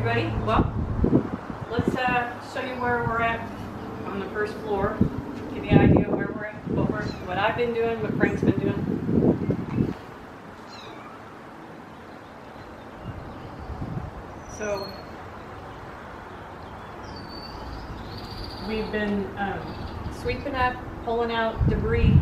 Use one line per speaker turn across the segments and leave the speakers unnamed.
everybody. Well, let's show you where we're at on the first floor. Give you an idea of where we're at, what I've been doing, what Frank's been doing. So we've been sweeping up, pulling out debris.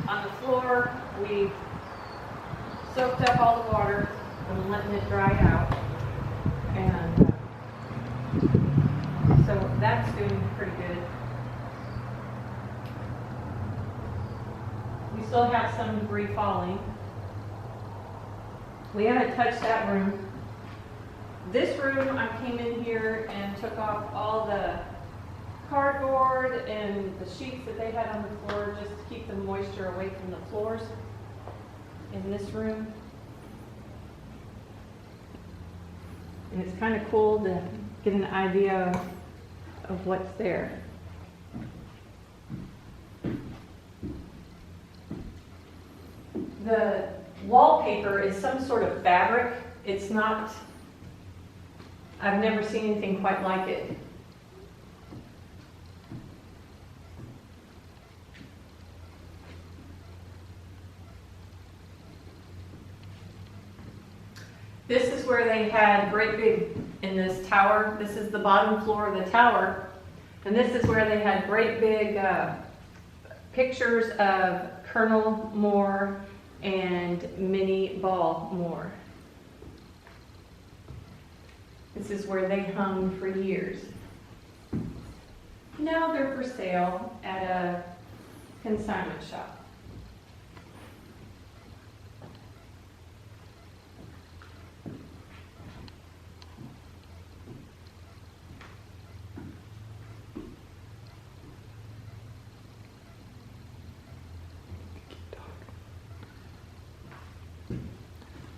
On the floor, we soaked up all the water and letting it dry out, and so that's doing pretty good. We still have some debris falling. We haven't touched that room. This room, I came in here and took off all the cardboard and the sheets that they had on the floor just to keep the moisture away from the floors in this room. And it's kind of cool to get an idea of what's there. The wallpaper is some sort of fabric. It's not, I've never seen anything quite like it. This is where they had great big, in this tower, this is the bottom floor of the tower, and this is where they had great big pictures of Colonel Moore and Minnie Ball Moore. This is where they hung for years. Now they're for sale at a consignment shop.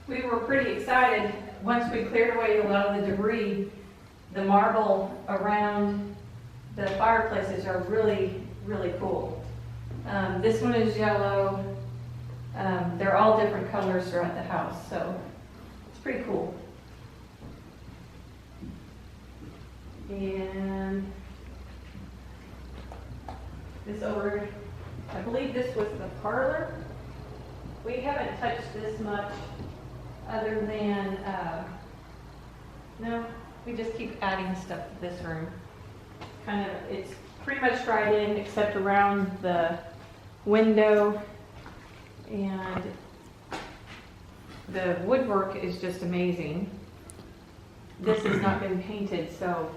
We were pretty excited once we cleared away a lot of the debris. The marble around the fireplaces are really, really cool. This one is yellow. They're all different colors throughout the house, so it's pretty cool. And this over, I believe this was the parlor. We haven't touched this much. Other than, no, we just keep adding stuff to this room. Kind of, it's pretty much dried in except around the window, and the woodwork is just amazing. This has not been painted, so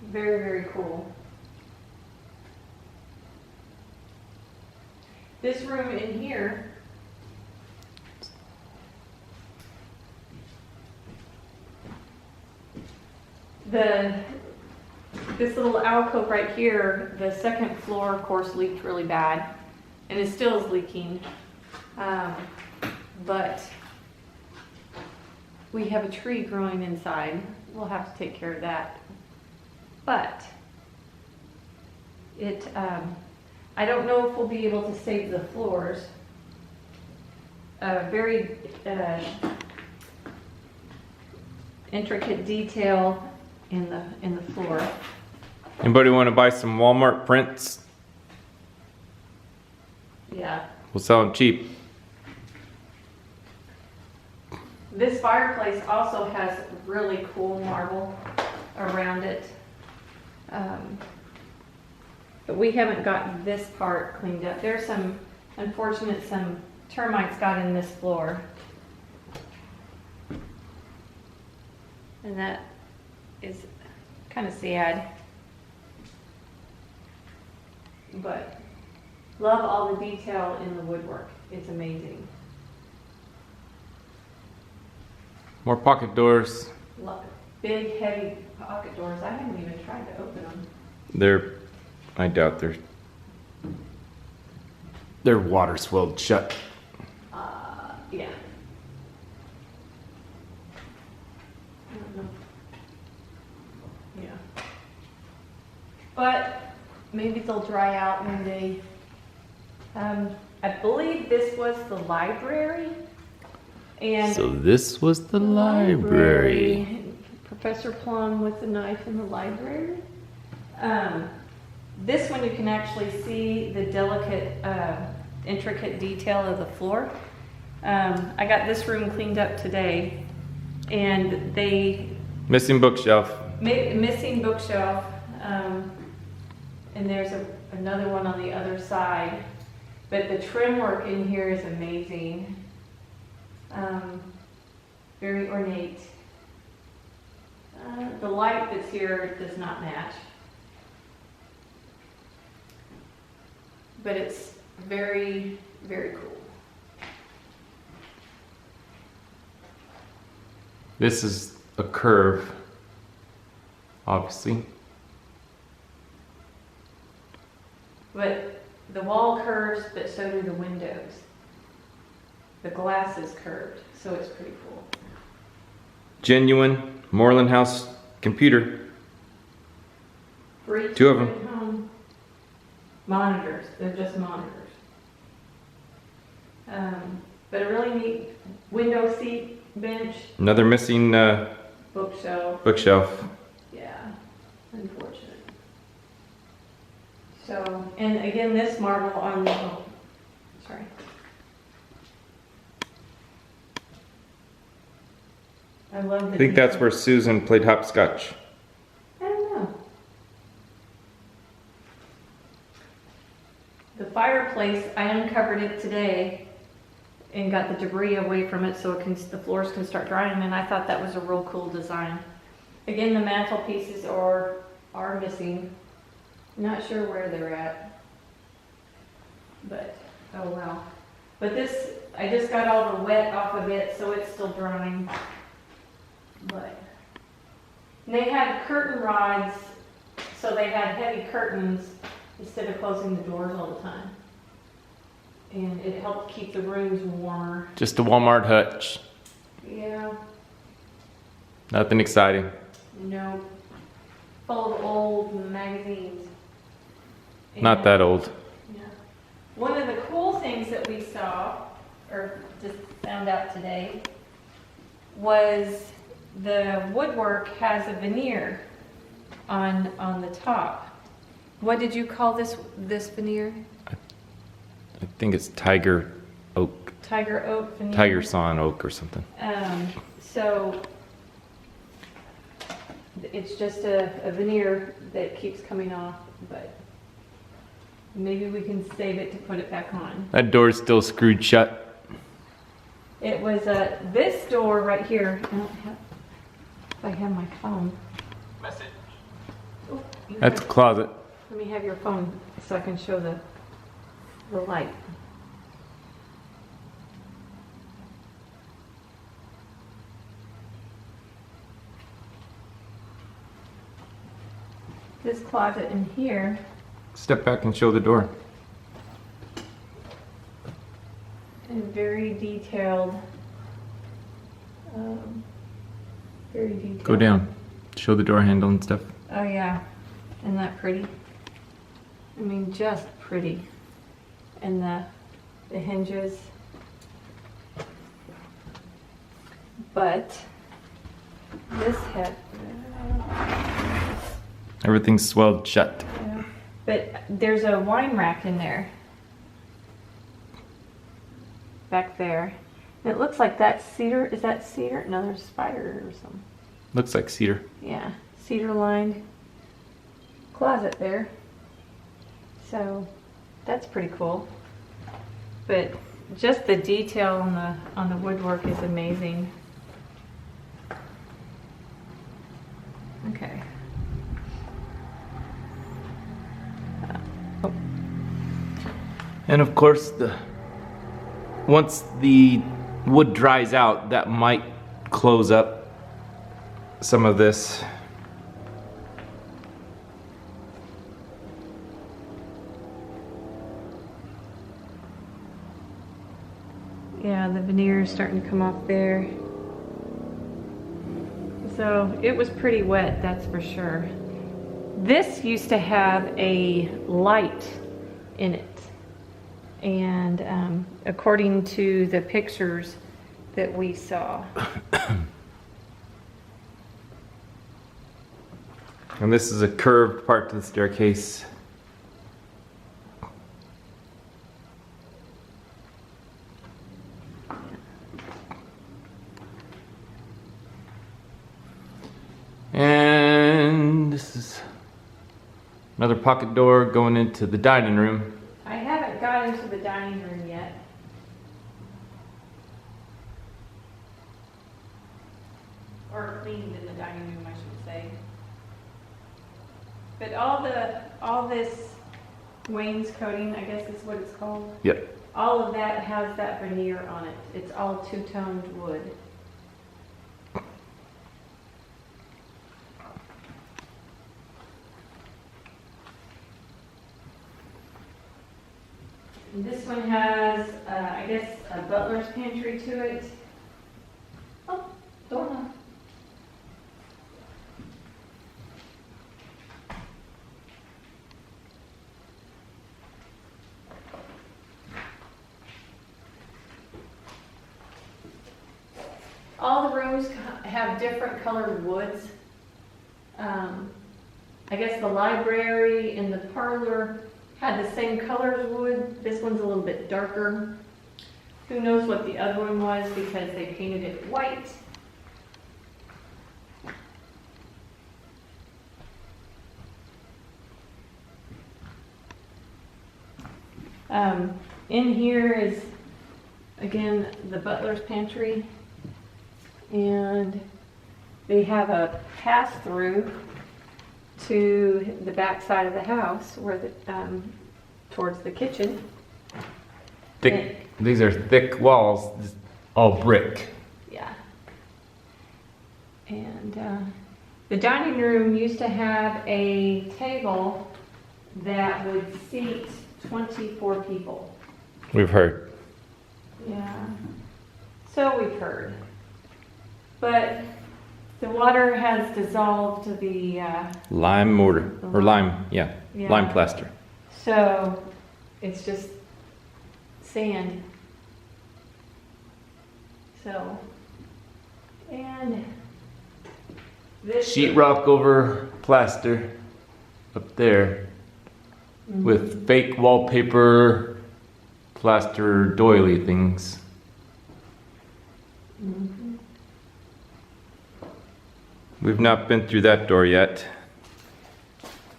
very, very cool. This room in here, this little alcove right here, the second floor, of course, leaked really bad, and it still is leaking. But we have a tree growing inside. We'll have to take care of that. But I don't know if we'll be able to save the floors. Very intricate detail in the floor.
Anybody want to buy some Walmart prints?
Yeah.
We'll sell them cheap.
This fireplace also has really cool marble around it. But we haven't gotten this part cleaned up. There's some termites got in this floor. And that is kind of sad. But love all the detail in the woodwork. It's amazing.
More pocket doors.
Big, heavy pocket doors. I haven't even tried to open them.
I doubt they're water swelled shut.
Yeah. but maybe they'll dry out one day. I believe this was the library. And
So this was the library.
Professor Plum with the knife in the library. This one you can actually see the delicate, intricate detail of the floor. I got this room cleaned up today, and they
Missing bookshelf.
missing bookshelf, and there's another one on the other side. But the trim work in here is amazing. Very ornate. The light that's here does not match. But it's very, very cool.
This is a curve, obviously.
But the wall curves, but so do the windows. The glass is curved, so it's pretty cool.
Genuine Mooreland House computer.
For each
Two of them.
different home. Monitors, they're just monitors. But a really neat window seat, bench,
Another missing
bookshelf.
bookshelf.
Yeah, unfortunate. So, and again, this marble on the, oh, sorry. I love the
I think that's
detail.
where Susan played hopscotch.
I don't know. The fireplace, I uncovered it today and got the debris away from it so the floors can start drying, and I thought that was a real cool design. Again, the mantelpieces are missing. Not sure where they're at, but oh wow. But this, I just got all the wet off of it, so it's still drying. But they had curtain rods, so they had heavy curtains instead of closing the doors all the time. And it helped keep the rooms warmer.
Just a Walmart hutch.
Yeah,
Nothing exciting.
no. Full of old magazines.
Not
And-
that old.
Yeah. One of the cool things that we saw, or just found out today, was the Woodwork has a veneer on the top. What did you call this veneer?
I think it's tiger oak.
Tiger oak veneer?
Tiger sawn oak or something.
So it's just a veneer that keeps coming off, but maybe we can save it to put it back on.
That door's still screwed shut.
It was this door right here. I don't have, if I have my phone.
Message.
Oh,
That's a closet.
let me have your phone so I can show the light. This closet in here,
Step back and show the door.
and very detailed. Very detailed.
Go down. Show the door handle and stuff.
Oh yeah, isn't that pretty? I mean, just pretty. And the hinges. But this had,
Everything's swelled shut.
yeah. But there's a wine rack in there. Back there. And it looks like that's cedar. Is that cedar? No, there's spider or something.
Looks like cedar.
Yeah, cedar lined closet there. So that's pretty cool. But just the detail on the woodwork is amazing. Okay.
And of course, once the wood dries out, that might close up some of this.
Yeah, the veneer is starting to come off there. So it was pretty wet, that's for sure. This used to have a light in it. And according to the pictures that we saw.
And this is a curved part to the staircase. And this is another pocket door going into the dining room.
I haven't got into the dining room yet. Or cleaned in the dining room, I should say. But all this wainscoting, I guess is what it's called.
Yep.
All of that has that veneer on it. It's all two-toned wood. And this one has, I guess, a butler's pantry to it. Oh, doorknob. All the rooms have different colored woods. I guess the library and the parlor had the same colors wood. This one's a little bit darker. Who knows what the other one was because they painted it white. In here is, again, the butler's pantry. And they have a pass-through to the back side of the house where the, towards the kitchen.
These are thick walls, all brick.
Yeah. And the dining room used to have a table that would seat 24 people.
We've heard.
Yeah. So we've heard. But the water has dissolved the
Lime mortar, or lime, yeah, lime plaster.
So it's just sand. So, and this
Sheetrock over plaster up there with fake wallpaper, plaster doily things. We've not been through that door yet.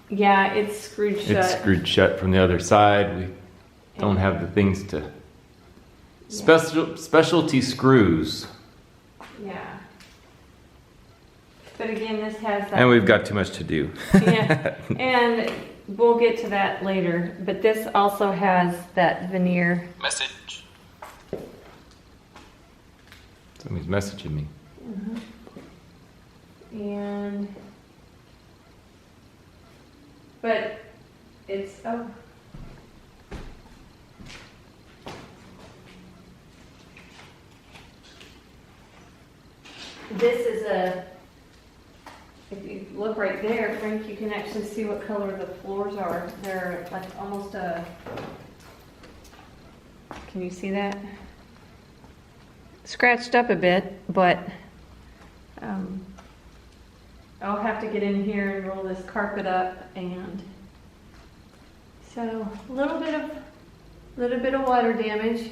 Yeah, it's screwed shut.
It's screwed shut from the other side. We don't have the things to... Specialty screws.
Yeah. But again, this has that.
And we've got too much to do.
Yeah, and we'll get to that later. But this also has that veneer.
Message. Somebody's messaging me.
And, but it's, oh. This is a, if you look right there, Frank, you can actually see what color the floors are. They're like almost a, can you see that? Scratched up a bit, but, I'll have to get in here and roll this carpet up, and so a little bit of water damage.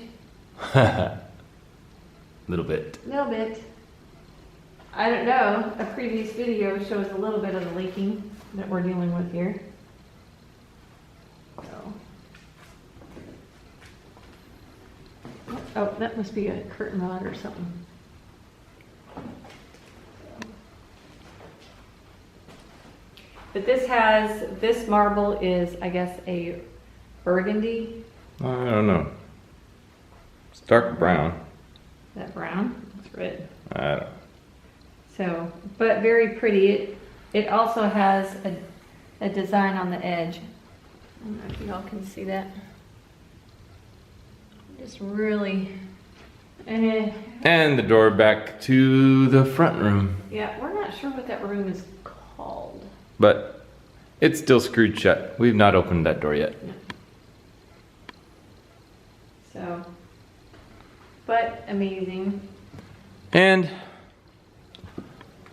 Little bit.
Little bit. I don't know. A previous video shows a little bit of the leaking that we're dealing with here. So. Oh, that must be a curtain rod or something. But this marble is, I guess, a burgundy.
I don't know. It's dark brown.
Is that brown? It's red.
I don't know.
So, but very pretty. It also has a design on the edge. I don't know if y'all can see that. Just really,
And the door back to the front room.
yeah, we're not sure what that room is called.
But It's still screwed shut. We've not opened that door yet.
So, but amazing.
And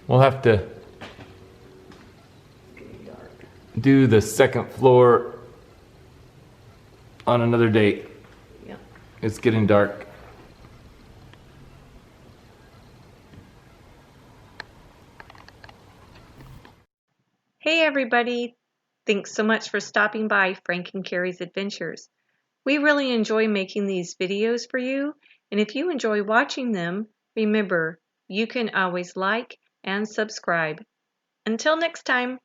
we'll have to do the second floor on another date.
Yep.
It's getting dark.
Hey everybody! Thanks so much for stopping by Frank and Carrie's Adventures. We really enjoy making these videos for you, and if you enjoy watching them, remember, you can always like and subscribe. Until next time!